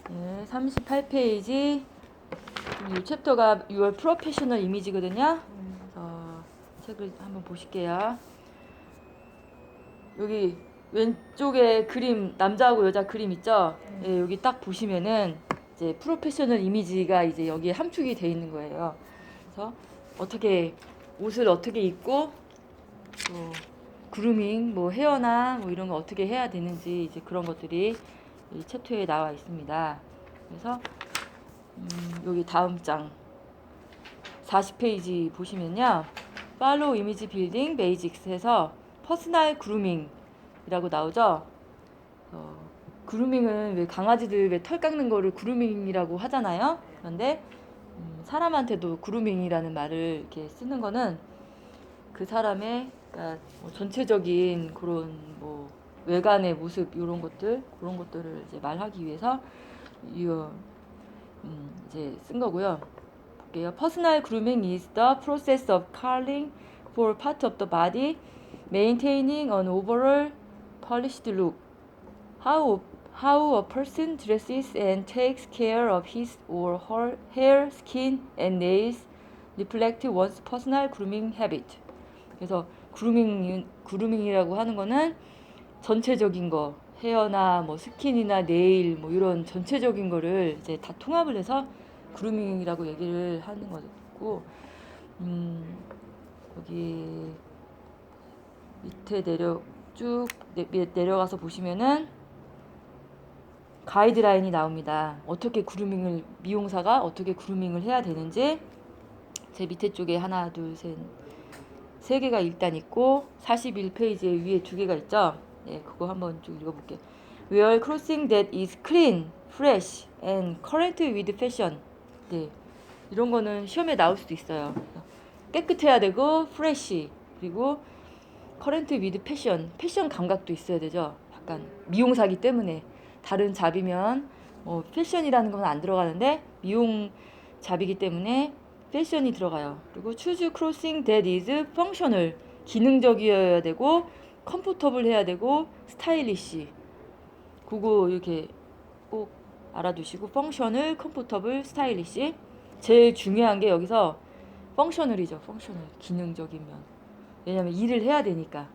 네, 38페이지. 이 챕터가 Your Professional Image거든요. 그래서 책을 한번 보실게요. 여기 왼쪽에 그림, 남자하고 여자 그림 있죠? 예, 여기 딱 보시면은 이제 프로페셔널 이미지가 이제 여기에 함축이 돼 있는 거예요. 그래서 어떻게 옷을 어떻게 입고 또 그루밍, 뭐 헤어나 뭐 이런 거 어떻게 해야 되는지 이제 그런 것들이 이 챕터에 나와 있습니다. 그래서 여기 다음 장 40페이지 보시면요. Follow Image Building Basics에서 퍼스널 그루밍이라고 나오죠. 그루밍은 왜 강아지들 왜 털 깎는 거를 그루밍이라고 하잖아요. 그런데 사람한테도 그루밍이라는 말을 이렇게 쓰는 거는 그 사람의 그러니까 뭐 전체적인 그런 뭐 외관의 모습 이런 것들 그런 것들을 이제 말하기 위해서 이제 쓴 거고요. 볼게요. Personal grooming is the process of caring for part of the body, maintaining an overall polished look. How a person dresses and takes care of his or her hair, skin, and nails reflect one's personal grooming habit. 그래서 그루밍이라고 하는 거는 전체적인 거, 헤어나 뭐 스킨이나 네일 뭐 이런 전체적인 거를 이제 다 통합을 해서 그루밍이라고 얘기를 하는 거고, 여기 밑에 쭉 내려가서 보시면은 가이드라인이 나옵니다. 어떻게 미용사가 어떻게 그루밍을 해야 되는지. 제 밑에 쪽에 하나, 둘, 셋, 세 개가 일단 있고 41페이지에 위에 두 개가 있죠. 네, 그거 한번 쭉 읽어볼게요. Wear clothing that is clean, fresh, and current with fashion. 네, 이런 거는 시험에 나올 수도 있어요. 깨끗해야 되고, fresh, 그리고 current with fashion. 패션 감각도 있어야 되죠. 약간 미용사기 때문에 다른 잡이면 패션이라는 건 안 들어가는데 미용 잡이기 때문에 패션이 들어가요. 그리고 choose clothing that is functional. 기능적이어야 되고 컴포터블 해야 되고 스타일리시. 그거 이렇게 꼭 알아두시고 functional, 컴포터블, 스타일리시. 제일 중요한 게 여기서 functional이죠. functional. 기능적이면. 왜냐면 일을 해야 되니까.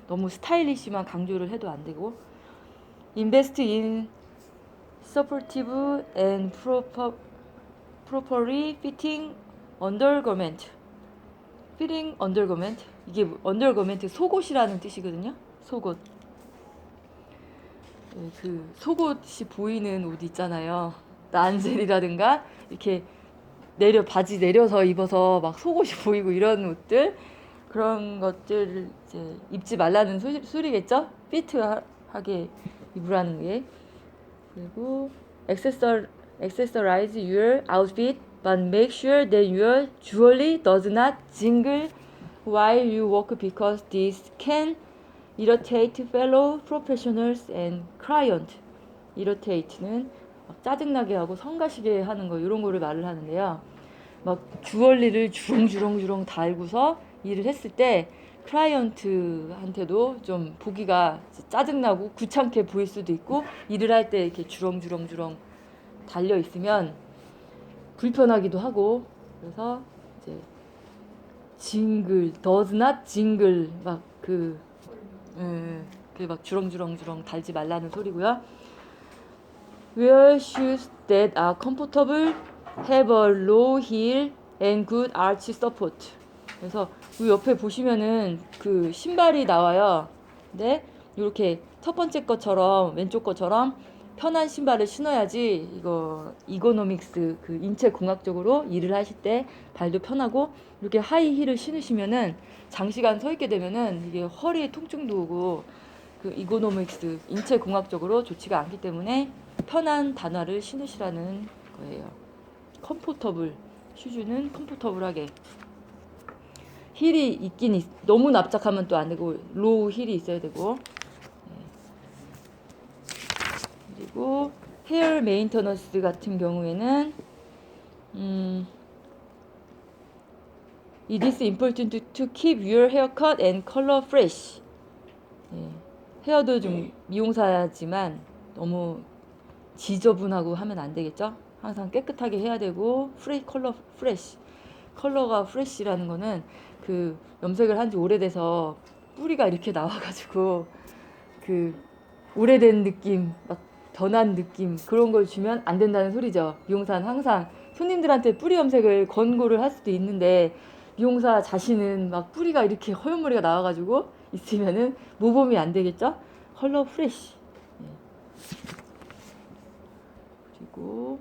너무 스타일리시만 강조를 해도 안 되고. invest in supportive and properly fitting undergarment. fitting undergarment. 이게 undergarment 속옷이라는 뜻이거든요. 속옷. 그 속옷이 보이는 옷 있잖아요. 란젤이라든가 이렇게 바지 내려서 입어서 막 속옷이 보이고 이런 옷들, 그런 것들을 이제 입지 말라는 소리겠죠? 피트하게 입으라는 게. 그리고 accessorize your outfit but make sure that your jewelry does not jingle while you walk because this can irritate fellow professionals and client. irritate는 막 짜증나게 하고 성가시게 하는 거 이런 거를 말을 하는데요. 막 주얼리를 주렁주렁 달고서 일을 했을 때 클라이언트한테도 좀 보기가 짜증나고 귀찮게 보일 수도 있고, 일을 할 때 이렇게 주렁주렁 달려 있으면 불편하기도 하고, 그래서 이제 징글, does not jingle 막 주렁주렁 달지 말라는 소리고요. Wear shoes that are comfortable, have a low heel and good arch support. 그래서 이 옆에 보시면은 그 신발이 나와요. 근데 이렇게 첫 번째 것처럼 왼쪽 것처럼 편한 신발을 신어야지 이거 이코노믹스 그 인체 공학적으로 일을 하실 때 발도 편하고, 이렇게 하이 힐을 신으시면은 장시간 서 있게 되면은 이게 허리에 통증도 오고 그 이코노믹스 인체 공학적으로 좋지가 않기 때문에 편한 단화를 신으시라는 거예요. 컴포터블 슈즈는 컴포터블하게. 힐이 있긴 너무 납작하면 또 안 되고 로우 힐이 있어야 되고. 그리고 헤어 메인터넌스 같은 경우에는 It is important to keep your haircut and color fresh. 헤어도 좀 미용사지만 너무 지저분하고 하면 안 되겠죠? 항상 깨끗하게 해야 되고 컬러가 프레쉬라는 거는 그 염색을 한 지 오래돼서 뿌리가 이렇게 나와가지고 그 오래된 느낌, 막 변한 느낌 그런 걸 주면 안 된다는 소리죠. 미용사는 항상 손님들한테 뿌리 염색을 권고를 할 수도 있는데 미용사 자신은 막 뿌리가 이렇게 허연머리가 나와가지고 있으면은 모범이 안 되겠죠? 컬러 프레쉬. 예. 그리고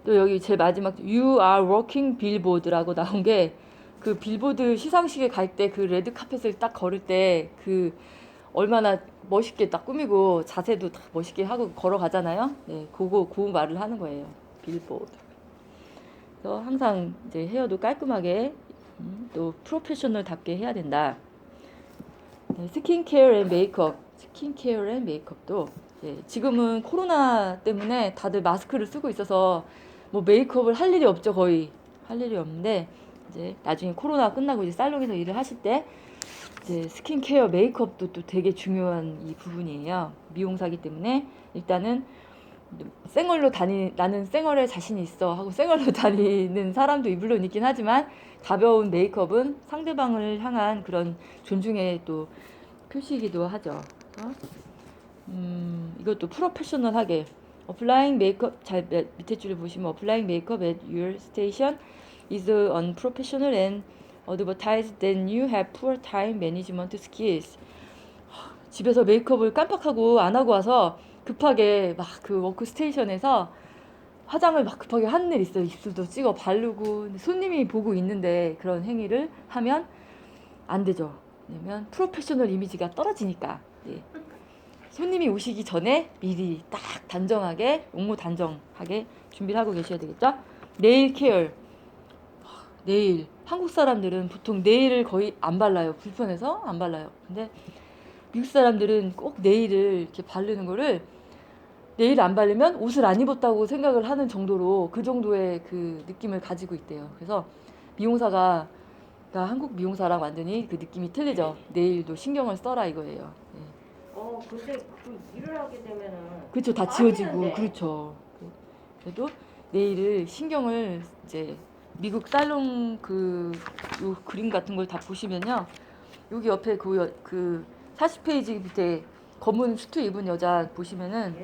또 여기 제 마지막 You are working billboard라고 나온 게 그 빌보드 시상식에 갈 때 그 레드 카펫을 딱 걸을 때 그 얼마나 멋있게 딱 꾸미고 자세도 딱 멋있게 하고 걸어가잖아요. 네, 그 말을 하는 거예요. 빌보드. 그래서 항상 이제 헤어도 깔끔하게 또 프로페셔널답게 해야 된다. 네, 스킨케어 앤 메이크업도 지금은 코로나 때문에 다들 마스크를 쓰고 있어서 뭐 메이크업을 할 일이 없죠. 거의 할 일이 없는데 이제 나중에 코로나 끝나고 이제 살롱에서 일을 하실 때 이제 스킨케어 메이크업도 또 되게 중요한 이 부분이에요. 미용사기 때문에 일단은 나는 생얼에 자신이 있어 하고 생얼로 다니는 사람도 물론 있긴 하지만 가벼운 메이크업은 상대방을 향한 그런 존중의 또 표시이기도 하죠. 이것도 프로페셔널하게 applying makeup 잘 밑에 줄을 보시면 applying makeup at your station is unprofessional and advertise then you have poor time management skills. 집에서 메이크업을 깜빡하고 안 하고 와서 급하게 막 그 워크스테이션에서 화장을 막 급하게 하는 일 있어요. 입술도 찍어 바르고 손님이 보고 있는데 그런 행위를 하면 안 되죠. 왜냐면 프로페셔널 이미지가 떨어지니까. 예. 손님이 오시기 전에 미리 딱 단정하게 옹모단정하게 준비를 하고 계셔야 되겠죠. 네일 케어. 네일. 한국 사람들은 보통 네일을 거의 안 발라요. 불편해서 안 발라요. 근데 미국 사람들은 꼭 네일을 이렇게 바르는 거를 네일 안 바르면 옷을 안 입었다고 생각을 하는 정도로 그 정도의 그 느낌을 가지고 있대요. 그래서 미용사가 그러니까 한국 미용사랑 완전히 그 느낌이 틀리죠. 네일도 신경을 써라 이거예요. 네. 근데 그 일을 하게 되면은 그렇죠. 다 지워지고 그렇죠. 그래도 네일을 신경을 이제 미국 살롱 요 그림 같은 걸 다 보시면요. 여기 옆에 그 40페이지 밑에 검은 수트 입은 여자 보시면은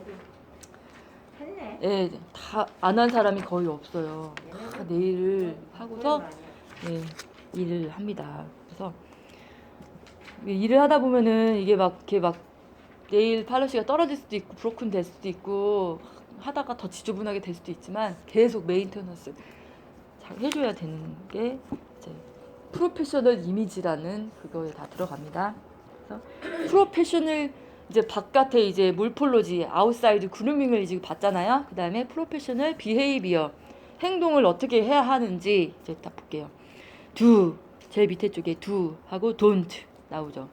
했네. 예, 다 안 한 사람이 거의 없어요. 다 네일을 하고서 일을 합니다. 그래서 일을 하다 보면은 이게 막 이렇게 막 네일 팔러시가 떨어질 수도 있고 브로큰 될 수도 있고 하다가 더 지저분하게 될 수도 있지만 계속 메인테너스 잘 해줘야 되는 게 이제 프로페셔널 이미지라는 그거에 다 들어갑니다. 그래서 프로페셔널 이제 바깥에 이제 몰폴로지 아웃사이드 그루밍을 이제 봤잖아요. 그 다음에 프로페셔널 비헤이비어 행동을 어떻게 해야 하는지 이제 딱 볼게요. do 제일 밑에 쪽에 do 하고 don't 나오죠.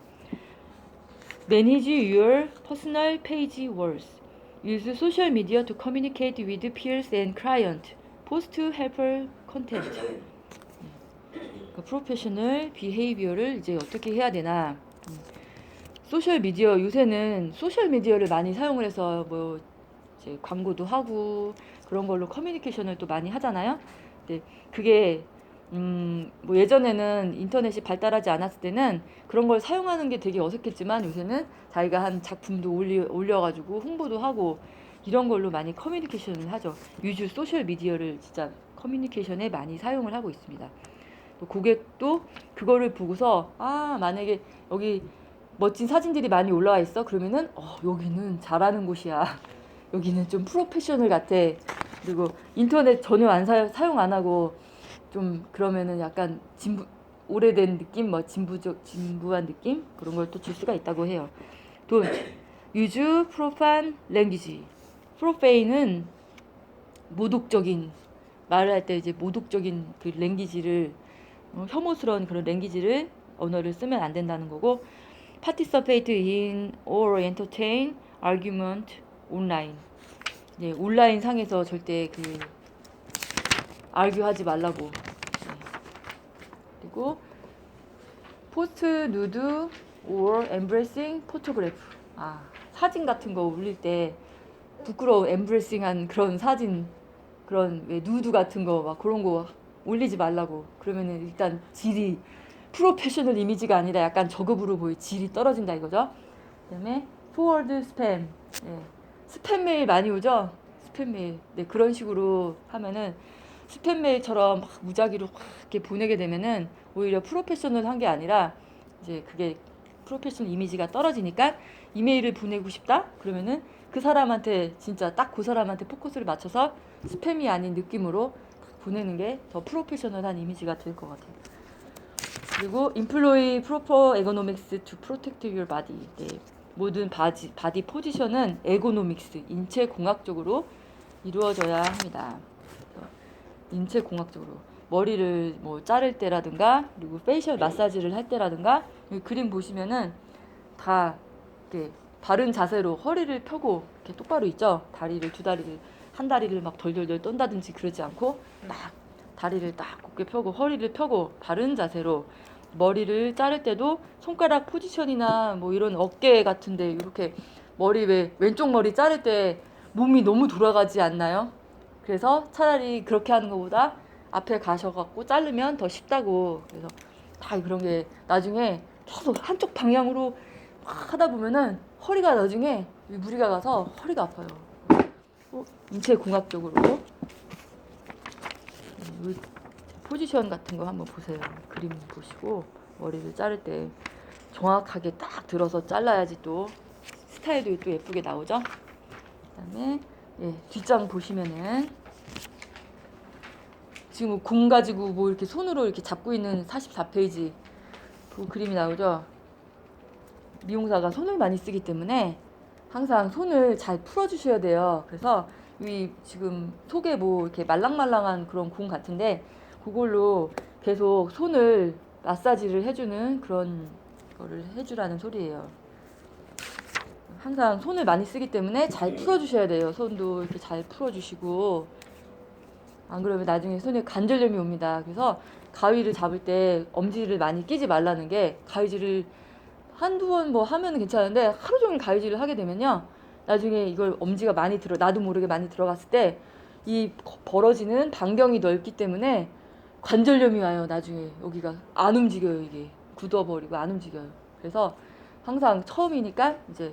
Manage your personal page words. Use social media to communicate with peers and clients. Post helpful content. 그러니까 프로페셔널 비헤이비어를 이제 어떻게 해야 되나. 소셜 미디어 요새는 소셜 미디어를 많이 사용을 해서 뭐 이제 광고도 하고 그런 걸로 커뮤니케이션을 또 많이 하잖아요. 근데 그게 뭐 예전에는 인터넷이 발달하지 않았을 때는 그런 걸 사용하는 게 되게 어색했지만 요새는 자기가 한 작품도 올려가지고 홍보도 하고 이런 걸로 많이 커뮤니케이션을 하죠. 유주 소셜 미디어를 진짜 커뮤니케이션에 많이 사용을 하고 있습니다. 또 고객도 그거를 보고서 만약에 여기 멋진 사진들이 많이 올라와 있어 그러면은 여기는 잘하는 곳이야. 여기는 좀 프로페셔널 같아. 그리고 인터넷 전혀 사용 안 하고 좀 그러면은 약간 오래된 느낌, 뭐 진부한 느낌 그런 걸 또 줄 수가 있다고 해요. Don't use profane language. 프로페인은 모독적인 말을 할 때 이제 모독적인 그 랭귀지를 혐오스러운 그런 랭귀지를 언어를 쓰면 안 된다는 거고. Participate in or entertain argument online. 온라인 상에서 절대 그 argue 말라고. 그리고 post nude or embracing photograph. 사진 같은 거 올릴 때 부끄러운 엠브레싱한 그런 사진, 그런 왜 누드 같은 거 막 그런 거 올리지 말라고. 그러면은 일단 질이 프로페셔널 이미지가 아니라 약간 저급으로 보이, 질이 떨어진다 이거죠. 그다음에 forward spam. 예. 스팸 메일 많이 오죠? 스팸 메일. 네, 그런 식으로 하면은 스팸 메일처럼 막 무작위로 확 이렇게 보내게 되면은 오히려 프로페셔널한 게 아니라 이제 그게 프로페셔널 이미지가 떨어지니까 이메일을 보내고 싶다? 그러면은 그 사람한테 진짜 딱 그 사람한테 포커스를 맞춰서 스팸이 아닌 느낌으로 보내는 게 더 프로페셔널한 이미지가 될 것 같아요. 그리고 employee proper ergonomics to protect your body. 네. 모든 바디 포지션은 에고노믹스, 인체 공학적으로 이루어져야 합니다. 인체 공학적으로 머리를 뭐 자를 때라든가 그리고 페이셜 마사지를 할 때라든가 여기 그림 보시면은 다 이렇게 바른 자세로 허리를 펴고 이렇게 똑바로 있죠. 다리를 두 다리를 한 다리를 막 덜덜덜 떤다든지 그러지 않고 딱 다리를 딱 곧게 펴고 허리를 펴고 바른 자세로 머리를 자를 때도 손가락 포지션이나 뭐 이런 어깨 같은데 이렇게 머리 왜 왼쪽 머리 자를 때 몸이 너무 돌아가지 않나요? 그래서 차라리 그렇게 하는 것보다 앞에 가셔갖고 자르면 더 쉽다고. 그래서 다 그런 게 나중에 계속 한쪽 방향으로 막 하다 보면은 허리가 나중에 무리가 가서 허리가 아파요. 인체 공학적으로 포지션 같은 거 한번 보세요. 그림 보시고 머리를 자를 때 정확하게 딱 들어서 잘라야지 또 스타일도 또 예쁘게 나오죠. 그다음에 예, 뒷장 보시면은 지금 공 가지고 뭐 이렇게 손으로 이렇게 잡고 있는 44페이지 그 그림이 나오죠. 미용사가 손을 많이 쓰기 때문에 항상 손을 잘 풀어주셔야 돼요. 그래서 이 지금 속에 뭐 이렇게 말랑말랑한 그런 공 같은데 그걸로 계속 손을 마사지를 해주는 그런 거를 해주라는 소리예요. 항상 손을 많이 쓰기 때문에 잘 풀어주셔야 돼요. 손도 이렇게 잘 풀어주시고 안 그러면 나중에 손에 관절염이 옵니다. 그래서 가위를 잡을 때 엄지를 많이 끼지 말라는 게 가위질을 한두 번 뭐 하면 괜찮은데 하루 종일 가위질을 하게 되면요. 나중에 이걸 엄지가 많이 나도 모르게 많이 들어갔을 때 이 벌어지는 반경이 넓기 때문에 관절염이 와요. 나중에 여기가 안 움직여요. 이게 굳어버리고 안 움직여요. 그래서 항상 처음이니까 이제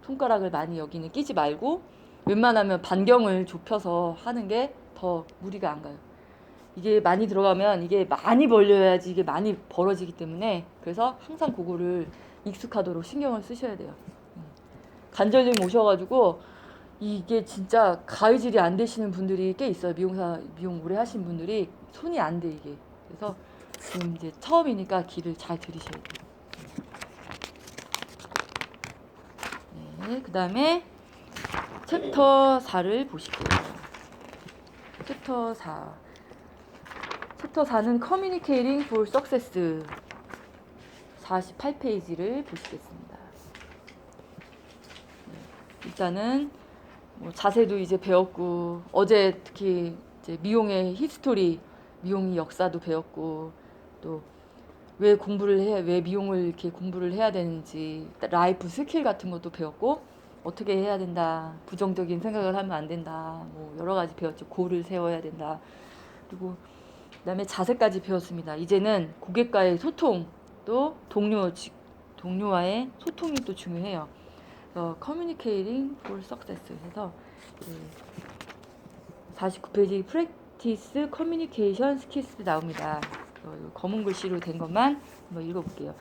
손가락을 많이 여기는 끼지 말고 웬만하면 반경을 좁혀서 하는 게 더 무리가 안 가요. 이게 많이 들어가면 이게 많이 벌려야지 이게 많이 벌어지기 때문에 그래서 항상 그거를 익숙하도록 신경을 쓰셔야 돼요. 관절염 오셔가지고 이게 진짜 가위질이 안 되시는 분들이 꽤 있어요. 미용 오래 하신 분들이 손이 안 돼 이게. 그래서 지금 이제 처음이니까 길을 잘 들이셔야 돼요. 네, 그 다음에 챕터 4를 보실게요. 챕터 4. 챕터 4는 Communicating for Success 48페이지를 보시겠습니다. 일단은 뭐 자세도 이제 배웠고 어제 특히 이제 미용의 히스토리, 미용의 역사도 배웠고 또 왜 미용을 이렇게 공부를 해야 되는지 라이프 스킬 같은 것도 배웠고 어떻게 해야 된다, 부정적인 생각을 하면 안 된다, 뭐 여러 가지 배웠죠. 고를 세워야 된다. 그리고 그다음에 자세까지 배웠습니다. 이제는 고객과의 소통 또 동료와의 소통이 또 중요해요. Communicating for Success 해서 49페이지 Practice Communication Skills 나옵니다. 검은 글씨로 된 것만 한번 읽어볼게요.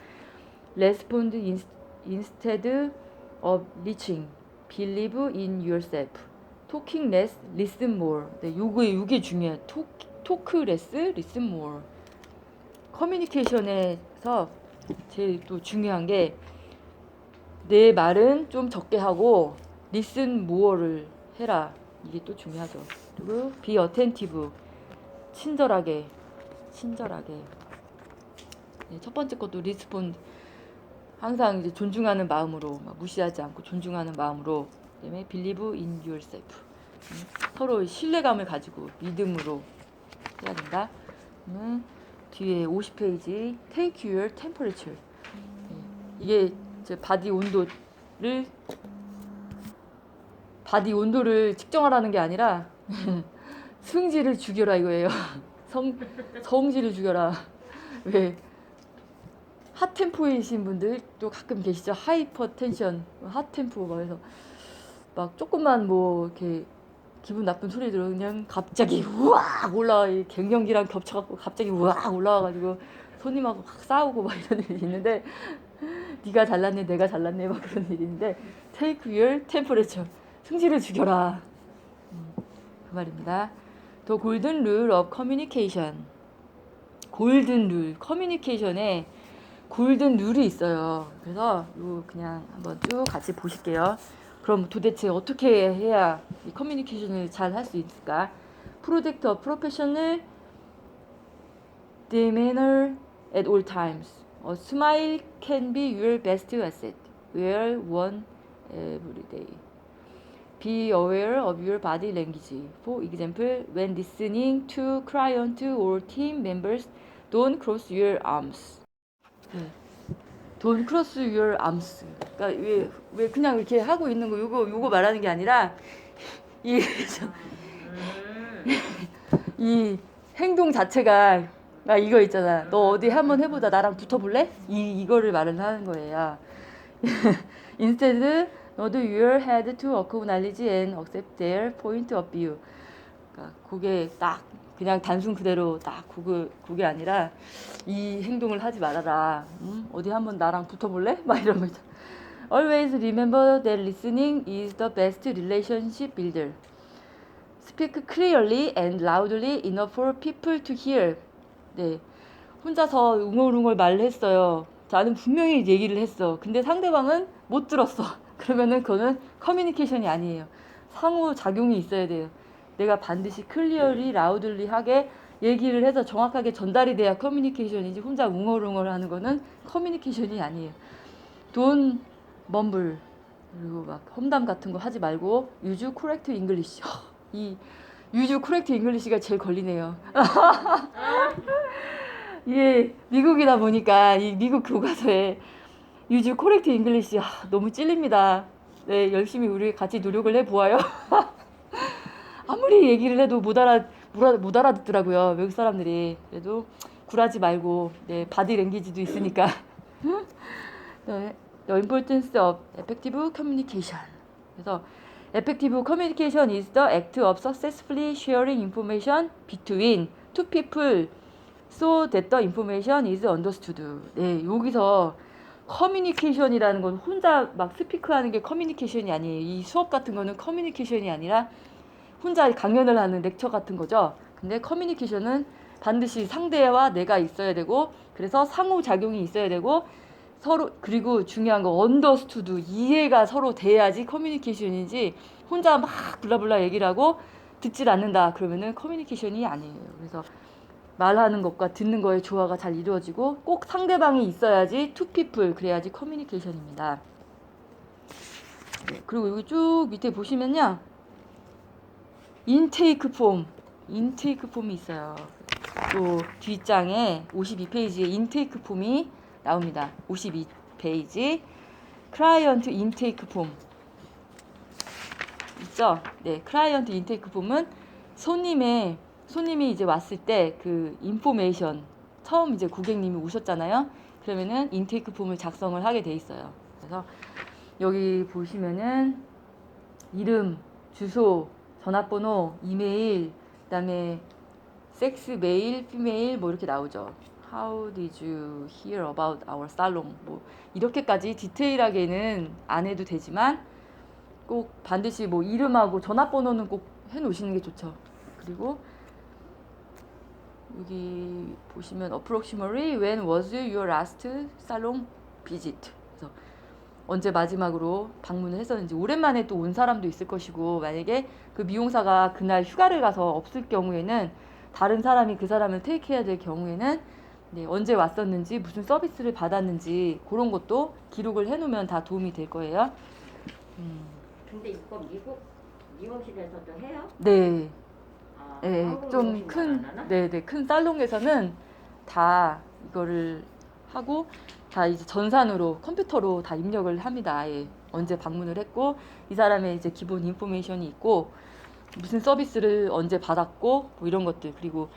Respond instead of reaching. Believe in yourself. Talking less, listen more. 네, 요게 중요해요. Talk less, listen more. 커뮤니케이션에서 제일 또 중요한 게 내 말은 좀 적게 하고 listen more를 해라. 이게 또 중요하죠. 그리고 be attentive. 친절하게. 네, 첫 번째 것도 respond. 항상 이제 존중하는 마음으로 무시하지 않고 존중하는 마음으로. 그다음에 believe in yourself. 서로 신뢰감을 가지고 믿음으로 해야 된다. 뒤에 50페이지 take your temperature. 이게 이제 바디 바디 온도를 측정하라는 게 아니라 승질을 죽여라 이거예요. 성질을 죽여라. 왜 핫템포이신 분들 또 가끔 계시죠. 하이퍼 텐션, 핫템포 막 해서 막 조금만 뭐 이렇게 기분 나쁜 소리 들으면 그냥 갑자기 우악 올라와. 이 갱년기랑 겹쳐갖고 갑자기 우악 올라와가지고 손님하고 막 싸우고 막 이런 일이 있는데 네가 잘났네 내가 잘났네 막 그런 일이 있는데 take your temperature 승질을 죽여라. 그 말입니다. The golden rule of communication. 골든 룰, 커뮤니케이션에 골든 룰이 있어요. 그래서 이거 그냥 한번 쭉 같이 보실게요. 그럼 도대체 어떻게 해야 이 커뮤니케이션을 잘 할 수 있을까? Protect a professional demeanor at all times. A smile can be your best asset. Wear one every day. Be aware of your body language. For example, when listening to client or team members, don't cross your arms. Don't cross your arms. 그러니까 왜 그냥 이렇게 하고 있는 거 요거 말하는 게 아니라 이 행동 자체가 이거 있잖아. 너 어디 한번 해보자. 나랑 붙어볼래? 이거를 말을 하는 거예요. Instead, nod your head to acknowledge and accept their point of view. 그러니까 그게 딱 그냥 단순 그대로 딱 그게 아니라 이 행동을 하지 말아라. 어디 한번 나랑 붙어볼래? 막 이런 거 있잖아. Always remember that listening is the best relationship builder. Speak clearly and loudly enough for people to hear. 네, 혼자서 웅얼웅얼 말을 했어요. 나는 분명히 얘기를 했어. 근데 상대방은 못 들었어. 그러면은 그거는 커뮤니케이션이 아니에요. 상호작용이 있어야 돼요. 내가 반드시 클리어리 라우들리 하게 얘기를 해서 정확하게 전달이 돼야 커뮤니케이션이지 혼자 웅얼웅얼 하는 거는 커뮤니케이션이 아니에요. 돈 멈블 그리고 막 험담 같은 거 하지 말고 use correct English. 이 use correct English가 제일 걸리네요. 이게 미국이다 보니까 이 미국 교과서에 use correct English 너무 찔립니다. 네, 열심히 우리 같이 노력을 해보아요. 아무리 얘기를 해도 못 알아듣더라고요. 외국 사람들이. 그래도 굴하지 말고 네, 바디 랭귀지도 있으니까. The importance of effective communication. 그래서 effective communication is the act of successfully sharing information between two people so that the information is understood. 네, 여기서 커뮤니케이션이라는 건 혼자 막 스피크하는 게 커뮤니케이션이 아니에요. 이 수업 같은 거는 커뮤니케이션이 아니라 혼자 강연을 하는 렉처 같은 거죠. 근데 커뮤니케이션은 반드시 상대와 내가 있어야 되고 그래서 상호작용이 있어야 되고 서로 그리고 중요한 거 언더스투드 이해가 서로 돼야지 커뮤니케이션이지 혼자 막 블라블라 얘기를 하고 듣질 않는다 그러면은 커뮤니케이션이 아니에요. 그래서 말하는 것과 듣는 거의 조화가 잘 이루어지고 꼭 상대방이 있어야지 two people 그래야지 커뮤니케이션입니다. 네, 그리고 여기 쭉 밑에 보시면요. 인테이크 폼이 있어요. 또 뒷장에 52페이지에 인테이크 폼이 나옵니다. 52페이지 클라이언트 인테이크 폼 있죠? 네, 클라이언트 인테이크 폼은 손님이 이제 왔을 때 그 인포메이션 처음 이제 고객님이 오셨잖아요. 그러면은 인테이크 폼을 작성을 하게 돼 있어요. 그래서 여기 보시면은 이름, 주소, 전화번호, 이메일, 그다음에 섹스, 메일, 피메일 뭐 이렇게 나오죠. How did you hear about our salon? 뭐 이렇게까지 디테일하게는 안 해도 되지만 꼭 반드시 뭐 이름하고 전화번호는 꼭 해놓으시는 게 좋죠. 그리고 여기 보시면 approximately when was your last salon visit? 그래서 언제 마지막으로 방문을 했었는지 오랜만에 또 온 사람도 있을 것이고 만약에 그 미용사가 그날 휴가를 가서 없을 경우에는 다른 사람이 그 사람을 테이크해야 될 경우에는 네, 언제 왔었는지 무슨 서비스를 받았는지 그런 것도 기록을 해놓으면 다 도움이 될 거예요. 근데 이거 미국 미용실에서도 해요? 네. 아, 네, 한국 좀 미용실만 안 하나? 큰 살롱에서는 다 이거를 하고 다 이제 전산으로 컴퓨터로 다 입력을 합니다. 아예 언제 방문을 했고 이 사람의 이제 기본 인포메이션이 있고 무슨 서비스를 언제 받았고 뭐 이런 것들 그리고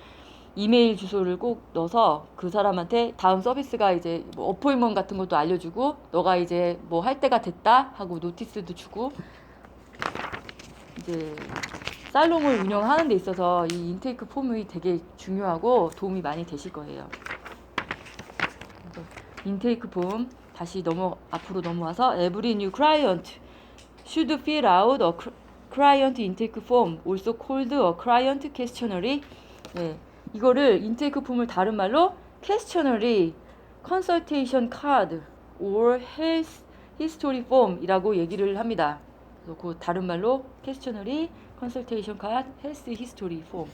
이메일 주소를 꼭 넣어서 그 사람한테 다음 서비스가 이제 뭐 어포인먼트 같은 것도 알려주고 너가 이제 뭐 할 때가 됐다 하고 노티스도 주고 이제 살롱을 운영하는 데 있어서 이 인테이크 폼이 되게 중요하고 도움이 많이 되실 거예요. 인테이크 폼 다시 앞으로 넘어와서 every new client should fill out a client intake form, also called a client questionnaire. 네, 이거를 인테이크 폼을 다른 말로 questionnaire, consultation card, or health history form이라고 얘기를 합니다. 그래서 그 다른 말로 questionnaire, consultation card, health history form.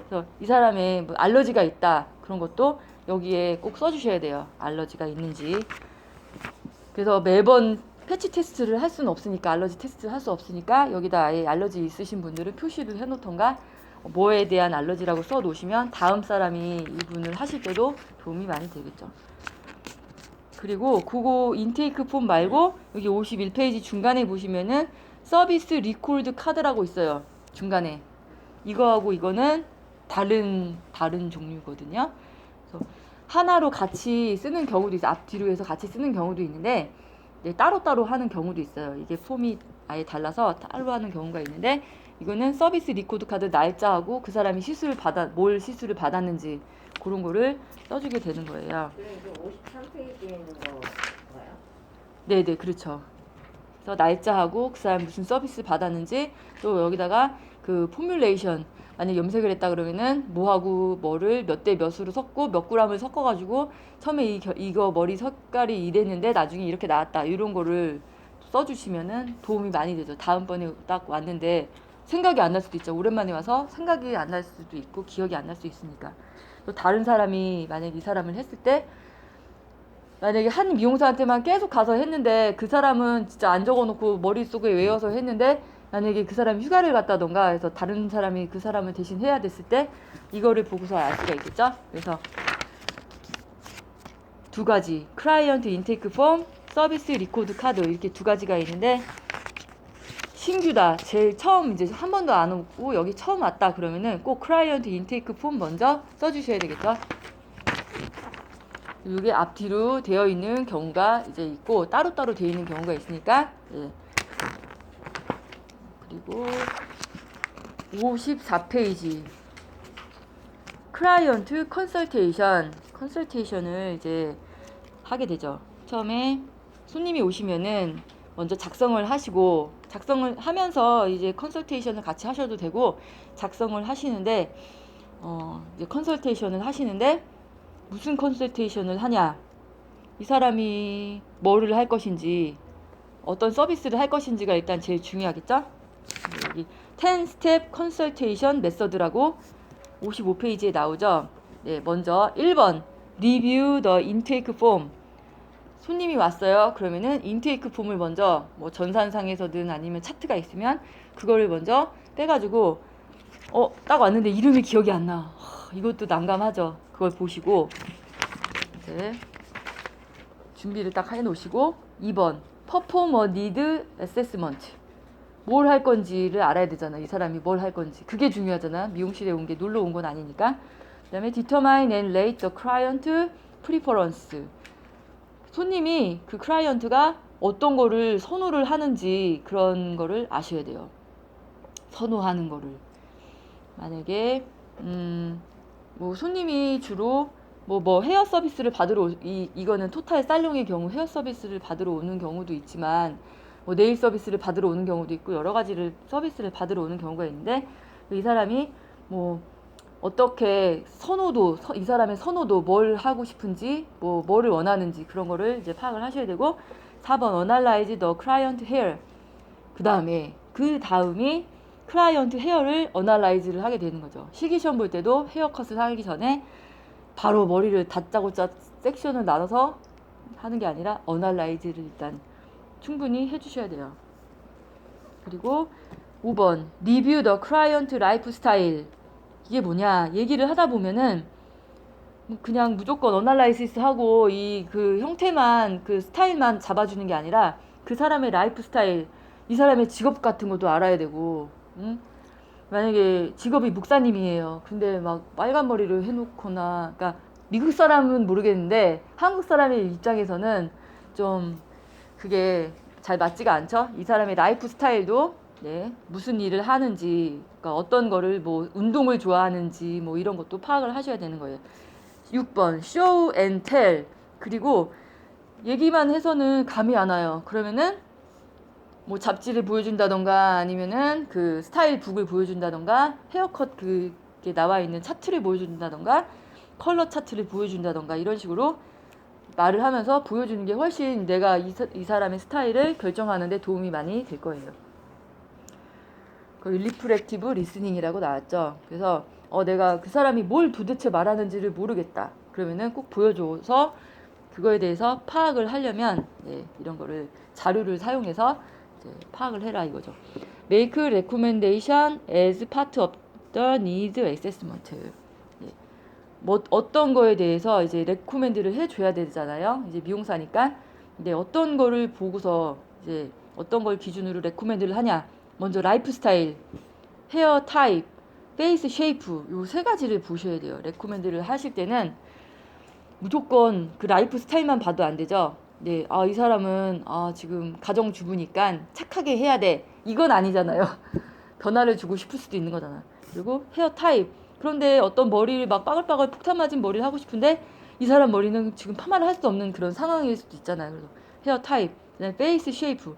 그래서 이 사람의 뭐 알러지가 있다 그런 것도 여기에 꼭 써주셔야 돼요. 알러지가 있는지. 그래서 매번 패치 테스트를 할 수는 없으니까 알러지 테스트를 할 수 없으니까 여기다 아예 알러지 있으신 분들은 표시를 해놓던가 뭐에 대한 알러지라고 써놓으시면 다음 사람이 이분을 하실 때도 도움이 많이 되겠죠. 그리고 그거 인테이크 폼 말고 여기 51페이지 중간에 보시면은 서비스 리콜드 카드라고 있어요. 중간에 이거하고 이거는 다른 종류거든요. 그래서 하나로 같이 쓰는 경우도 있어요. 앞뒤로 해서 같이 쓰는 경우도 있는데 따로따로 하는 경우도 있어요. 이게 폼이 아예 달라서 따로 하는 경우가 있는데 이거는 서비스 리코드 카드 날짜하고 그 사람이 뭘 시술을 받았는지 그런 거를 써주게 되는 거예요. 그래 이게 53페이지에 있는 거예요? 네네 그렇죠. 그래서 날짜하고 그 사람 무슨 서비스 받았는지 또 여기다가 그 포뮬레이션 만약 염색을 했다 그러면은 뭐하고 뭐를 몇 대 몇으로 섞고 몇 g을 섞어가지고 처음에 이거 머리 색깔이 이랬는데 나중에 이렇게 나왔다 이런 거를 써주시면은 도움이 많이 되죠. 다음번에 딱 왔는데 생각이 안 날 수도 있죠. 오랜만에 와서 생각이 안 날 수도 있고 기억이 안 날 수 있으니까. 또 다른 사람이 만약 이 사람을 했을 때 만약에 한 미용사한테만 계속 가서 했는데 그 사람은 진짜 안 적어놓고 머릿속에 외워서 했는데 만약에 그 사람이 휴가를 갔다던가 해서 다른 사람이 그 사람을 대신 해야 됐을 때 이거를 보고서 알 수가 있겠죠. 그래서 두 가지 클라이언트 인테이크 폼, 서비스 리코드 카드 이렇게 두 가지가 있는데 신규다 제일 처음 이제 한 번도 안 오고 여기 처음 왔다 그러면은 꼭 클라이언트 인테이크 폼 먼저 써주셔야 되겠죠. 이게 앞뒤로 되어 있는 경우가 이제 있고 따로따로 되어 있는 경우가 있으니까 예. 그리고 54페이지 클라이언트 컨설테이션을 이제 하게 되죠. 처음에 손님이 오시면은 먼저 작성을 하시고 작성을 하면서 이제 컨설테이션을 같이 하셔도 되고 작성을 하시는데 이제 컨설테이션을 하시는데 무슨 컨설테이션을 하냐 이 사람이 뭐를 할 것인지 어떤 서비스를 할 것인지가 일단 제일 중요하겠죠. 여기 10스텝 컨설테이션 메서드라고 55페이지에 나오죠. 네, 먼저 1번 리뷰 더 인테이크 폼 손님이 왔어요. 그러면은 인테이크 폼을 먼저 뭐 전산상에서든 아니면 차트가 있으면 그거를 먼저 빼가지고 딱 왔는데 이름이 기억이 안 나. 이것도 난감하죠. 그걸 보시고 이제 준비를 딱 해놓으시고 2번 퍼포머 니드 어세스먼트 뭘 할 건지를 알아야 되잖아. 이 사람이 뭘 할 건지 그게 중요하잖아. 미용실에 온 게 놀러 온 건 아니니까. 그 다음에 determine and rate the client preference 손님이 그 클라이언트가 어떤 거를 선호를 하는지 그런 거를 아셔야 돼요. 선호하는 거를 만약에 뭐 손님이 주로 뭐 헤어 서비스를 받으러 이거는 토탈 살롱의 경우 헤어 서비스를 받으러 오는 경우도 있지만 뭐 네일 서비스를 받으러 오는 경우도 있고 여러 가지를 서비스를 받으러 오는 경우가 있는데 이 사람이 뭐 어떻게 이 사람의 선호도 뭘 하고 싶은지 뭐를 원하는지 그런 거를 이제 파악을 하셔야 되고 4번 analyze the client hair 그 다음이 클라이언트 헤어를 어널라이즈를 하게 되는 거죠. 실기시험 볼 때도 헤어컷을 하기 전에 바로 머리를 다짜고짜 섹션을 나눠서 하는 게 아니라 어널라이즈를 일단 충분히 해주셔야 돼요. 그리고 5번 리뷰 더 클라이언트 라이프 스타일 이게 뭐냐 얘기를 하다 보면은 그냥 무조건 어널라이시스 하고 이 그 형태만 그 스타일만 잡아주는 게 아니라 그 사람의 라이프 스타일, 이 사람의 직업 같은 것도 알아야 되고, 응? 만약에 직업이 목사님이에요. 근데 막 빨간 머리를 해놓거나, 그러니까 미국 사람은 모르겠는데 한국 사람의 입장에서는 좀 그게 잘 맞지가 않죠. 이 사람의 라이프 스타일도 네, 무슨 일을 하는지, 그러니까 어떤 거를 뭐 운동을 좋아하는지 뭐 이런 것도 파악을 하셔야 되는 거예요. 6번 show and tell. 그리고 얘기만 해서는 감이 안 와요. 그러면은 뭐 잡지를 보여준다던가 아니면은 그 스타일 북을 보여준다던가 헤어컷 그게 나와 있는 차트를 보여준다던가 컬러 차트를 보여준다던가 이런 식으로 말을 하면서 보여주는 게 훨씬 내가 이 사람의 스타일을 결정하는 데 도움이 많이 될 거예요. 그 리프렉티브 리스닝이라고 나왔죠. 그래서 내가 그 사람이 뭘 도대체 말하는지를 모르겠다. 그러면은 꼭 보여줘서 그거에 대해서 파악을 하려면 이런 거를 자료를 사용해서 파악을 해라 이거죠. Make recommendation as part of the needs assessment. 뭐 어떤 거에 대해서 이제 레코멘드를 해줘야 되잖아요. 이제 미용사니까. 근데 어떤 거를 보고서 이제 어떤 걸 기준으로 레코멘드를 하냐. 먼저 라이프 스타일, 헤어 타입, 페이스 쉐이프 요 세 가지를 보셔야 돼요. 레코멘드를 하실 때는 무조건 그 라이프 스타일만 봐도 안 되죠. 네, 이 사람은 지금 가정주부니까 착하게 해야 돼. 이건 아니잖아요. 변화를 주고 싶을 수도 있는 거잖아. 그리고 헤어 타입. 그런데 어떤 머리를 막 빠글빠글 폭탄 맞은 머리를 하고 싶은데 이 사람 머리는 지금 파마를 할 수 없는 그런 상황일 수도 있잖아요. 그래서 헤어 타입, 그다음에 페이스 쉐이프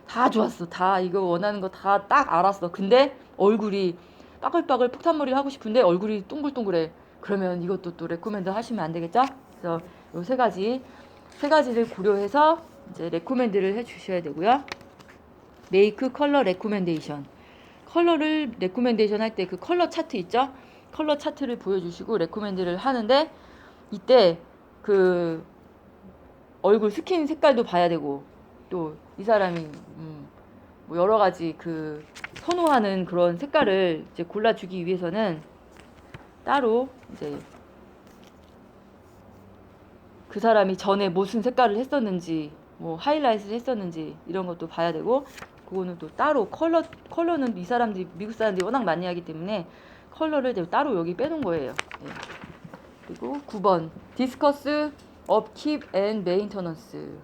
다 좋았어. 다 이거 원하는 거 다 딱 알았어. 근데 얼굴이 빠글빠글 폭탄 머리를 하고 싶은데 얼굴이 동글동글해. 그러면 이것도 또 레코멘드 하시면 안 되겠죠? 그래서 요 세 가지를 고려해서 이제 레코멘드를 해주셔야 되고요. 메이크 컬러 레코멘데이션. 컬러를 레코멘데이션 할 때 그 컬러 차트 있죠? 컬러 차트를 보여주시고 레코멘드를 하는데 이때 그 얼굴 스킨 색깔도 봐야 되고 또 이 사람이 뭐 여러 가지 그 선호하는 그런 색깔을 이제 골라주기 위해서는 따로 이제 그 사람이 전에 무슨 색깔을 했었는지 뭐 하이라이트를 했었는지 이런 것도 봐야 되고 그거는 또 따로 컬러는 이 사람들이 미국 사람들이 워낙 많이 하기 때문에 컬러를 따로 여기 빼놓은 거예요. 네. 그리고 9번 디스커스 업킵 앤 메인터넌스.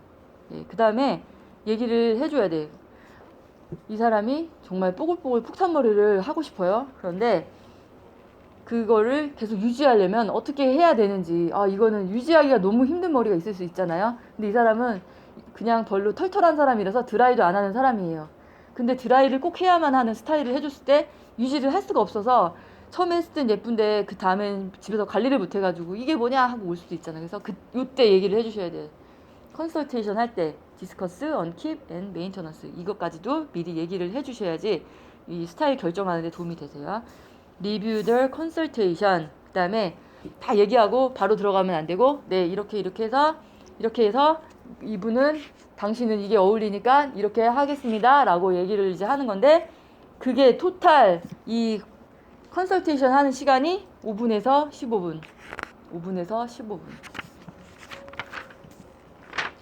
그 다음에 얘기를 해줘야 돼. 이 사람이 정말 뽀글뽀글 폭탄머리를 하고 싶어요. 그런데 그거를 계속 유지하려면 어떻게 해야 되는지. 이거는 유지하기가 너무 힘든 머리가 있을 수 있잖아요. 근데 이 사람은 그냥 별로 털털한 사람이라서 드라이도 안 하는 사람이에요. 근데 드라이를 꼭 해야만 하는 스타일을 해줬을 때 유지를 할 수가 없어서 처음에 했을 땐 예쁜데 그 다음엔 집에서 관리를 못 해가지고 이게 뭐냐 하고 올 수도 있잖아요. 그래서 요때 얘기를 해주셔야 돼요. 컨설테이션 할 때 디스커스, 언킵, 앤 메인터넌스 이것까지도 미리 얘기를 해주셔야지 이 스타일 결정하는 데 도움이 되세요. 리뷰 더 컨설테이션. 그 다음에 다 얘기하고 바로 들어가면 안 되고 네 이렇게 해서 이분은 당신은 이게 어울리니까 이렇게 하겠습니다 라고 얘기를 이제 하는 건데 그게 토탈 이 컨설테이션 하는 시간이 5분에서 15분. 5분에서 15분.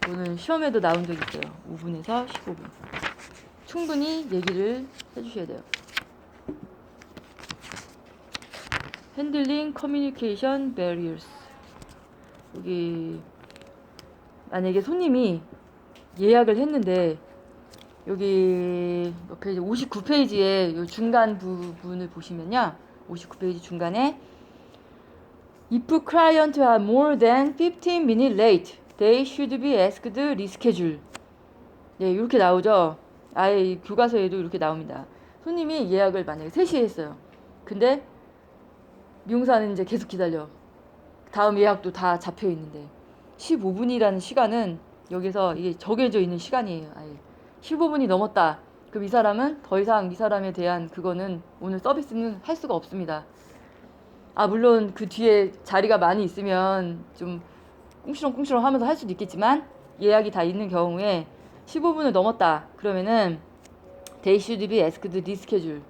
오늘 시험에도 나온 적 있어요. 5분에서 15분. 충분히 얘기를 해주셔야 돼요. 핸들링 커뮤니케이션 베리어스. 여기 만약에 손님이 예약을 했는데 여기 몇 페이지 59페이지에 요 중간 부분을 보시면요. 59페이지 중간에 If client are more than 15 minutes late, they should be asked reschedule. 네, 이렇게 나오죠. 아예 교과서에도 이렇게 나옵니다. 손님이 예약을 만약에 3시에 했어요. 근데 미용사는 이제 계속 기다려. 다음 예약도 다 잡혀 있는데 15분이라는 시간은 여기서 이게 정해져 있는 시간이에요. 아예 15분이 넘었다. 그럼 이 사람은 더 이상 이 사람에 대한 그거는 오늘 서비스는 할 수가 없습니다. 물론 그 뒤에 자리가 많이 있으면 좀 꿍시렁꿍시렁 하면서 할 수도 있겠지만 예약이 다 있는 경우에 15분을 넘었다. 그러면은 they should be asked reschedule.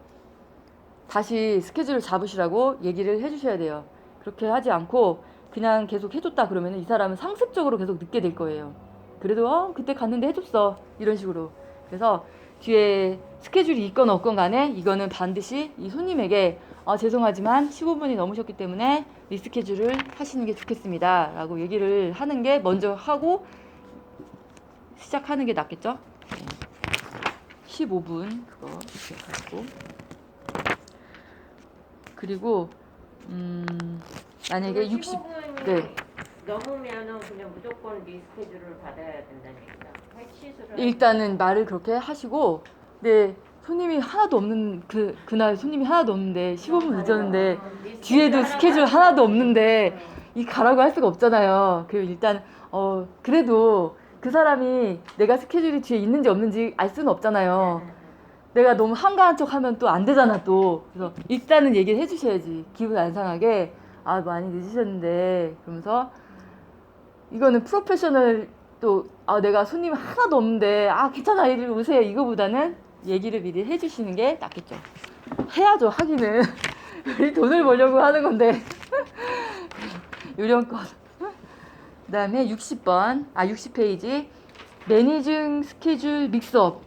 다시 스케줄을 잡으시라고 얘기를 해주셔야 돼요. 그렇게 하지 않고 그냥 계속 해줬다 그러면 이 사람은 상습적으로 계속 늦게 될 거예요. 그래도 그때 갔는데 해줬어 이런 식으로. 그래서 뒤에 스케줄이 있건 없건 간에 이거는 반드시 이 손님에게 죄송하지만 15분이 넘으셨기 때문에 리스케줄을 하시는 게 좋겠습니다 라고 얘기를 하는 게 먼저 하고 시작하는 게 낫겠죠. 15분 그거 이렇게 가지고. 그리고 만약에 60 네. 넘으면은 그냥 무조건 리스케줄을 받아야 된다는 얘기다. 취소를 일단은 말을 그렇게 하시고, 네, 손님이 하나도 없는 그날 손님이 하나도 없는데 15분 늦었는데 뒤에도 스케줄 하나도 없는데 이 가라고 할 수가 없잖아요. 그리고 일단 그래도 그 사람이 내가 스케줄이 뒤에 있는지 없는지 알 수는 없잖아요. 내가 너무 한가한 척 하면 또 안 되잖아 또. 그래서 일단은 얘기를 해주셔야지. 기분 안 상하게 많이 늦으셨는데 그러면서 이거는 프로페셔널 또 내가 손님 하나도 없는데 괜찮아 이리 오세요 이거보다는 얘기를 미리 해주시는 게 낫겠죠. 해야죠. 하기는 우리 돈을 벌려고 하는 건데 요령껏. 그 다음에 60번 60페이지 매니징 스케줄 믹스업.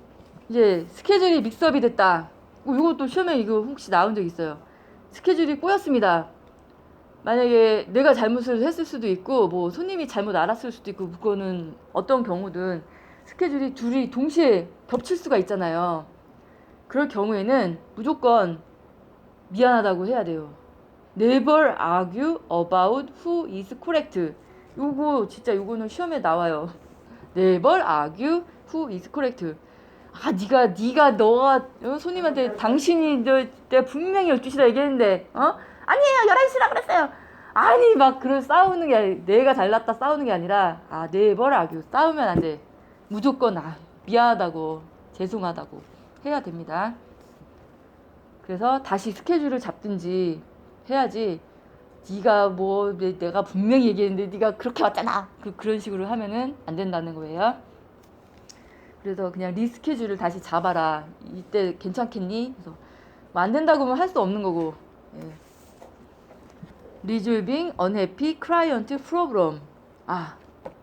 이제 스케줄이 믹스업이 됐다. 이것도 시험에 이거 혹시 나온 적 있어요. 스케줄이 꼬였습니다. 만약에 내가 잘못을 했을 수도 있고 뭐 손님이 잘못 알았을 수도 있고 그거는 어떤 경우든 스케줄이 둘이 동시에 겹칠 수가 있잖아요. 그럴 경우에는 무조건 미안하다고 해야 돼요. Never argue about who is correct. 요거 진짜 요거는 시험에 나와요. Never argue who is correct. 너가 손님한테 당신이 내가 분명히 12시다 얘기했는데 아니에요 11시라 그랬어요. 아니 막 그런 싸우는 게 아니라 내가 잘났다 싸우는 게 아니라 never argue. 싸우면 안 돼. 무조건 미안하다고 죄송하다고 해야 됩니다. 그래서 다시 스케줄을 잡든지 해야지. 네가 뭐 내가 분명히 얘기했는데 네가 그렇게 왔잖아. 그런 식으로 하면은 안 된다는 거예요. 그래서 그냥 리스케줄을 다시 잡아라. 이때 괜찮겠니? 그래서 뭐 안 된다고 하면 할 수 없는 거고. 예. Resolving unhappy client problem.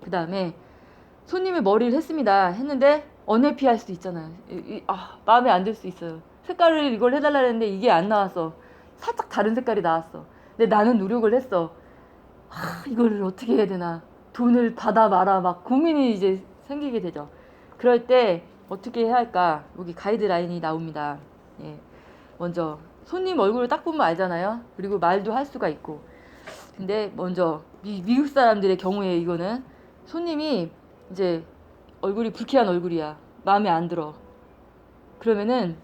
그 다음에 손님이 머리를 했는데 unhappy 할 수도 있잖아요. 마음에 안 들 수 있어요. 색깔을 이걸 해달라 했는데 이게 안 나왔어. 살짝 다른 색깔이 나왔어. 근데 나는 노력을 했어. 이거를 어떻게 해야 되나. 돈을 받아 마라 막 고민이 이제 생기게 되죠. 그럴 때 어떻게 해야 할까? 여기 가이드라인이 나옵니다. 예. 먼저 손님 얼굴을 딱 보면 알잖아요. 그리고 말도 할 수가 있고. 근데 먼저 미국 사람들의 경우에 이거는 손님이 이제 얼굴이 불쾌한 얼굴이야. 마음에 안 들어. 그러면은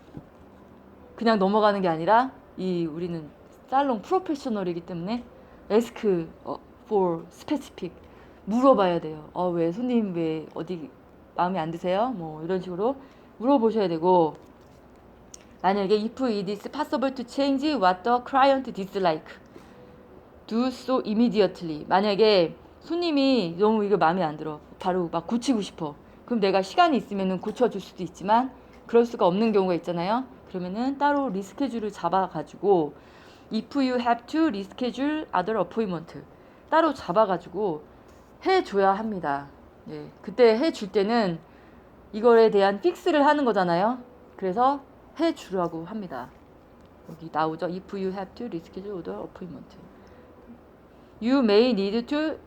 그냥 넘어가는 게 아니라 우리는 살롱 프로페셔널이기 때문에 ask for specific. 물어봐야 돼요. 왜 손님 왜 어디 마음에 안 드세요? 뭐 이런 식으로 물어보셔야 되고, 만약에 if it is possible to change what the client dislike, do so immediately. 만약에 손님이 너무 이거 마음에 안 들어. 바로 막 고치고 싶어. 그럼 내가 시간이 있으면은 고쳐줄 수도 있지만 그럴 수가 없는 경우가 있잖아요. 그러면은 따로 리스케줄을 잡아가지고 if you have to reschedule other appointment 따로 잡아가지고 해줘야 합니다. 네, 그때 해줄 때는 이거에 대한 픽스를 하는 거잖아요. 그래서 해주라고 합니다. 여기 나오죠. If you have to reschedule other appointment, you may need to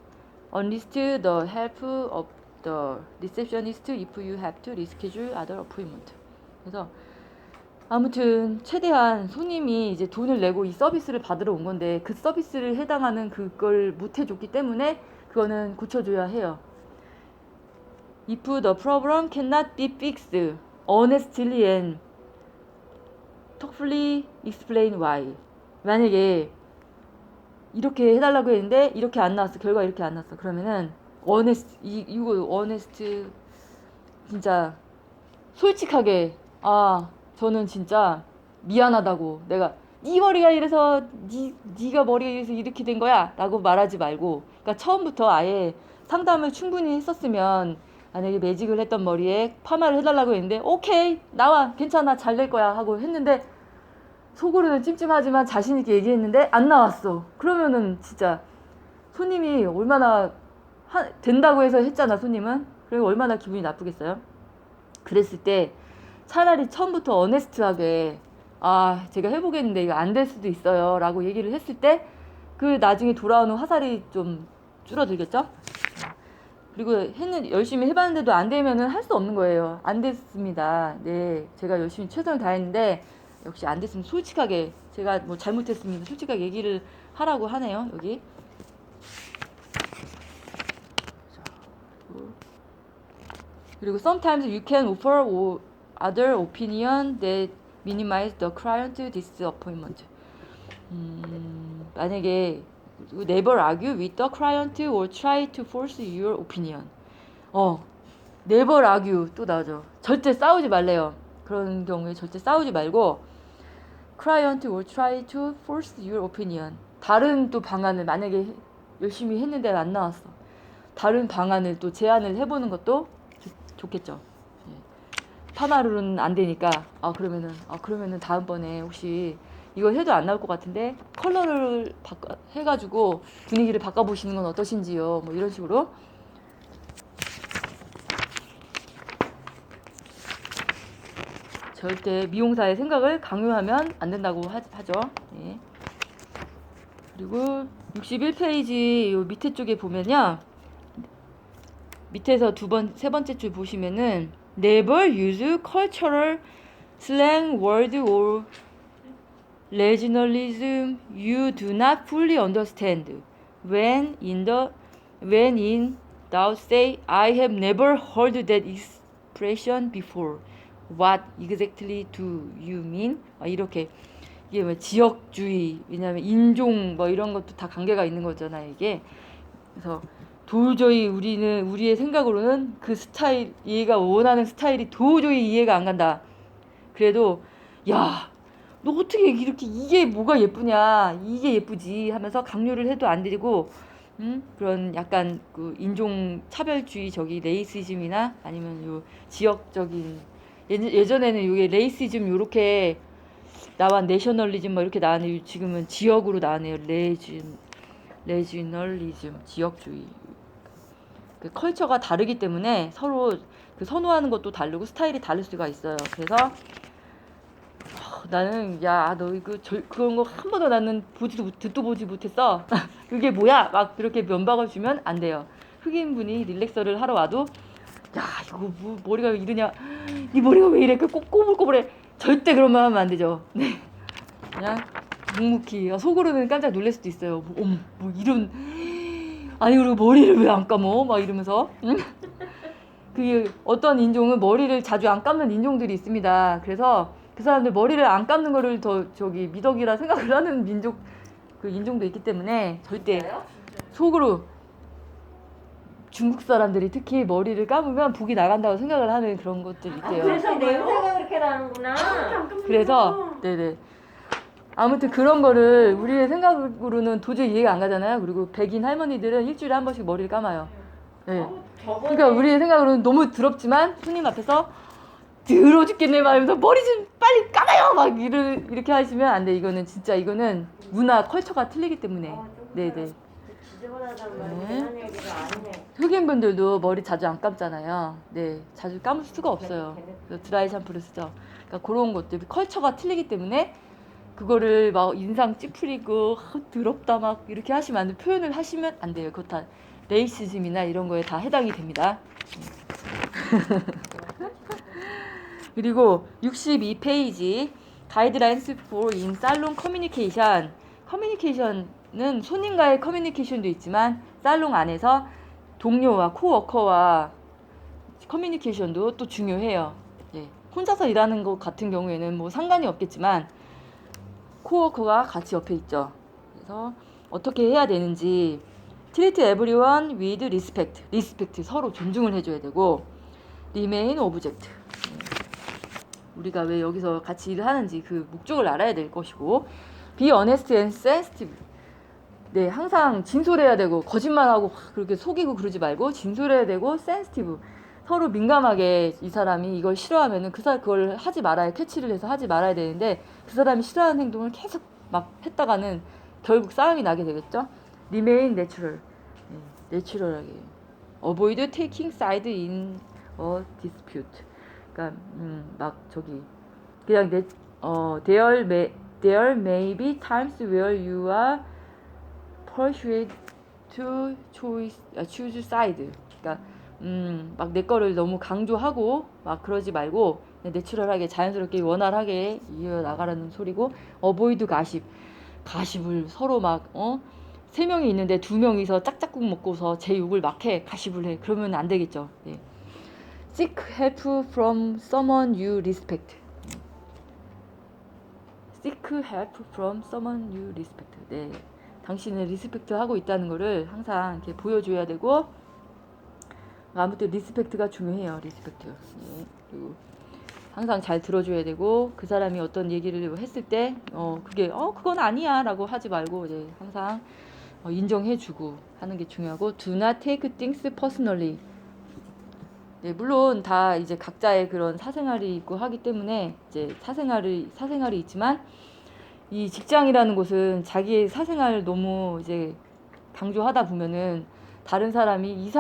enlist the help of the receptionist if you have to reschedule other appointment. 그래서 아무튼 최대한 손님이 이제 돈을 내고 이 서비스를 받으러 온 건데 그 서비스를 해당하는 그걸 못 해줬기 때문에 그거는 고쳐줘야 해요. If the problem cannot be fixed, honestly and thoughtfully explain why. 만약에 이렇게 해달라고 했는데 이렇게 안 나왔어. 결과 이렇게 안 나왔어. 그러면은 이거 honest 진짜 솔직하게 저는 진짜 미안하다고, 내가 네 머리가 이래서 네가 머리가 이래서 이렇게 된 거야 라고 말하지 말고, 그러니까 처음부터 아예 상담을 충분히 했었으면 만약에 매직을 했던 머리에 파마를 해달라고 했는데 오케이 나와 괜찮아 잘 될 거야 하고 했는데 속으로는 찜찜하지만 자신 있게 얘기했는데 안 나왔어. 그러면은 진짜 손님이 얼마나 된다고 해서 했잖아, 손님은. 그리고 얼마나 기분이 나쁘겠어요? 그랬을 때 차라리 처음부터 어네스트하게 제가 해보겠는데 이거 안 될 수도 있어요 라고 얘기를 했을 때 그 나중에 돌아오는 화살이 좀 줄어들겠죠? 그리고 열심히 해봤는데도 안 되면은 할 수 없는 거예요. 안 됐습니다. 네, 제가 열심히 최선을 다했는데 역시 안 됐으면 솔직하게 제가 뭐 잘못했습니다. 솔직하게 얘기를 하라고 하네요. 여기. 그리고 sometimes you can offer other opinion that minimize the client disappointment. 만약에 never argue with the client or try to force your opinion. never argue 또 나오죠. 절대 싸우지 말래요. 그런 경우에 절대 싸우지 말고 client or try to force your opinion. 다른 또 방안을 만약에 열심히 했는데 안 나왔어. 다른 방안을 또 제안을 해보는 것도 좋겠죠. 파마루는 안 되니까 그러면은 다음번에 혹시 이거 해도 안 나올 것 같은데 컬러를 해가지고 분위기를 바꿔보시는 건 어떠신지요? 뭐 이런 식으로. 절대 미용사의 생각을 강요하면 안 된다고 하죠. 예. 그리고 61페이지 요 밑에 쪽에 보면요. 밑에서 세 번째 줄 보시면은 never use cultural slang word or regionalism you do not fully understand. When in doubt say I have never heard that expression before. What exactly do you mean? 이렇게 이게 왜 지역주의, 왜냐하면 인종 뭐 이런 것도 다 관계가 있는 거잖아요. 이게 그래서 도저히 우리의 생각으로는 그 스타일, 얘가 원하는 스타일이 도저히 이해가 안 간다. 그래도 야, 너 어떻게 이렇게 이게 뭐가 예쁘냐, 이게 예쁘지 하면서 강요를 해도 안 되고 그런 약간 그 인종 차별주의 저기 레이시즘이나 아니면 요 지역적인 예전에는 이게 레이시즘 요렇게 내셔널리즘 뭐 이렇게 나왔는데 지금은 지역으로 나왔네요. 레지널리즘 지역주의. 그 컬처가 다르기 때문에 서로 그 선호하는 것도 다르고 스타일이 다를 수가 있어요. 그래서 나는 너 이거 그런 거 한 번도 나는 듣도 보지 못했어. 그게 뭐야? 막 그렇게 면박을 주면 안 돼요. 흑인분이 릴렉서를 하러 와도 이거 뭐 머리가 왜 이러냐? 네 머리가 왜 이래? 꼬불꼬불해. 절대 그런 말 하면 안 되죠. 네. 그냥 묵묵히 속으로는 깜짝 놀랄 수도 있어요. 뭐 이런 그리고 머리를 왜 안 감어? 막 이러면서. 그 어떤 인종은 머리를 자주 안 감는 인종들이 있습니다. 그래서 그 사람들 머리를 안 감는 거를 더 미덕이라 생각을 하는 인종도 있기 때문에 절대 속으로 중국 사람들이 특히 머리를 감으면 복이 나간다고 생각을 하는 그런 것들이 있대요. 그래서 냄새가 그렇게 나는구나. 그래서 네네. 아무튼 그런 거를 우리의 생각으로는 도저히 이해가 안 가잖아요. 그리고 백인 할머니들은 일주일에 한 번씩 머리를 감아요. 네. 그러니까 우리의 생각으로는 너무 더럽지만 손님 앞에서 더러워 죽겠네 막 이러면서 머리 좀 빨리 감아요 막 이렇게 하시면 안 돼. 이거는 문화 컬처가 틀리기 때문에. 네네. 지저분하단 말이야. 그런 얘기를 안 해. 흑인분들도 머리 자주 안 감잖아요. 네, 자주 감을 수가 없어요. 그래서 드라이 샴푸를 쓰죠. 그러니까 그런 것들 컬처가 틀리기 때문에 그거를 막 인상 찌푸리고 더럽다 막 이렇게 하시면 안 돼. 표현을 하시면 안 돼요. 그거 다 레이시즘이나 이런 거에 다 해당이 됩니다. 그리고 62페이지 가이드라인스 for in salon communication. 커뮤니케이션은 손님과의 커뮤니케이션도 있지만 살롱 안에서 동료와 코워커와 커뮤니케이션도 또 중요해요. 예. 혼자서 일하는 것 같은 경우에는 뭐 상관이 없겠지만 코워커가 같이 옆에 있죠. 그래서 어떻게 해야 되는지 treat everyone with respect. respect 서로 존중을 해줘야 되고 remain object. 우리가 왜 여기서 같이 일을 하는지 그 목적을 알아야 될 것이고 be honest and sensitive. 네, 항상 진솔해야 되고 거짓말하고 그렇게 속이고 그러지 말고 진솔해야 되고 sensitive. 서로 민감하게 이 사람이 이걸 싫어하면은 그걸 하지 말아야 캐치를 해서 하지 말아야 되는데 그 사람이 싫어하는 행동을 계속 막 했다가는 결국 싸움이 나게 되겠죠. remain natural. 내추럴하게. avoid taking side in a dispute. 그러니까 막 저기 그냥 there may be times where you are persuaded to choose side. 그러니까 막 내 거를 너무 강조하고 막 그러지 말고 내추럴하게 자연스럽게 원활하게 이어나가라는 소리고 avoid 가십을 서로 막 세 명이 있는데 두 명이서 짝짝꿍 먹고서 제 욕을 막 해 가십을 해 그러면 안 되겠죠. 네. Seek help from someone you respect. Seek help from someone you respect. 네, 당신을 리스펙트 하고 있다는 거를 항상 이렇게 보여줘야 되고 아무튼 리스펙트가 중요해요. 리스펙트. 네, 그리고 항상 잘 들어줘야 되고 그 사람이 어떤 얘기를 했을 때 그게 그건 아니야라고 하지 말고 이제 항상 인정해주고 하는 게 중요하고 do not take things personally. 네, 물론 다 이제 각자의 그런 사생활이 있고 하기 때문에 이제 사생활이 있지만 이 직장이라는 곳은 자기의 사생활을 너무 이제 강조하다 보면은 다른 사람이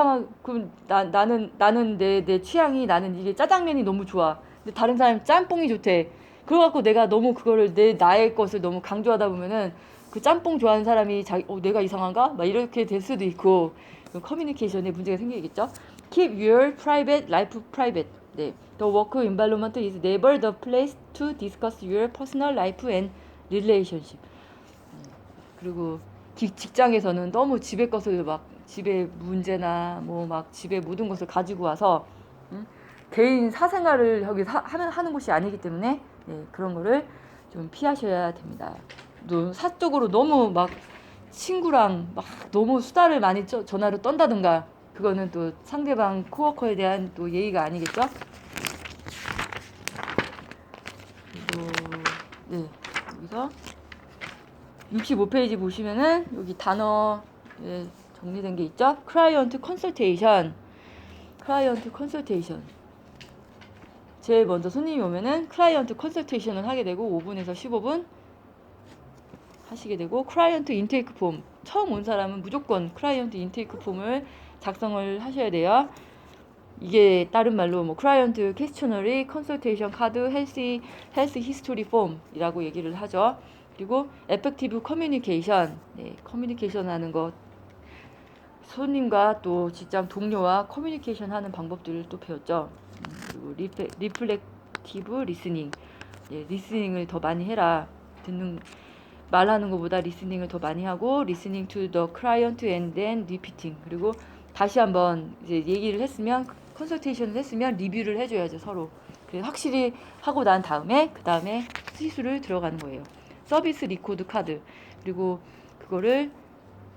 그럼 나는 내 취향이 나는 이게 짜장면이 너무 좋아. 근데 다른 사람이 짬뽕이 좋대. 그래갖고 내가 너무 그거를 나의 것을 너무 강조하다 보면은 그 짬뽕 좋아하는 사람이 내가 이상한가? 막 이렇게 될 수도 있고 커뮤니케이션에 문제가 생기겠죠. Keep your private life private. 네. The work environment is never the place to discuss your personal life and relationship. 그리고 직장에서는 너무 집의 것을 막 집의 문제나 뭐 막 집의 모든 것을 가지고 와서 개인 사생활을 여기 하는 곳이 아니기 때문에 그런 거를 좀 피하셔야 됩니다. 사적으로 너무 막 친구랑 막 너무 수다를 많이 전화로 떤다든가 그거는 또 상대방 코워커에 대한 또 예의가 아니겠죠? 그리고 네, 여기서 65페이지 보시면은 여기 단어 정리된 게 있죠? 클라이언트 컨설테이션. 제일 먼저 손님이 오면은 클라이언트 컨설테이션을 하게 되고 5분에서 15분 하시게 되고 클라이언트 인테이크 폼. 처음 온 사람은 무조건 클라이언트 인테이크 폼을 작성을 하셔야 돼요. 이게 다른 말로 뭐 클라이언트 퀘스처너리, 컨설테이션 카드, 헬스 히스토리 폼이라고 얘기를 하죠. 그리고 에펙티브 커뮤니케이션. 네, 커뮤니케이션 하는 것. 손님과 또 직장 동료와 커뮤니케이션 하는 방법들을 또 배웠죠. 그리고 리플렉티브 리스닝. 네, 리스닝을 더 많이 해라. 말하는 것보다 리스닝을 더 많이 하고 listening to the client and then repeating. 그리고 다시 한번 이제 얘기를 했으면 컨설테이션을 했으면 리뷰를 해줘야죠. 서로. 그래서 확실히 하고 난 다음에 그 다음에 시술을 들어가는 거예요. 서비스 리코드 카드. 그리고 그거를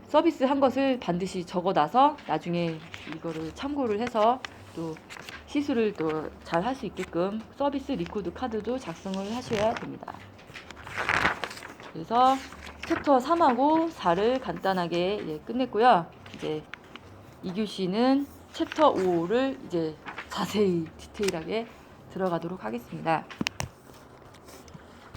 서비스 한 것을 반드시 적어놔서 나중에 이거를 참고를 해서 또 시술을 또 잘 할 수 있게끔 서비스 리코드 카드도 작성을 하셔야 됩니다. 그래서 챕터 3하고 4를 간단하게 끝냈고요. 이제 2교시는 챕터 5를 이제 자세히 디테일하게 들어가도록 하겠습니다.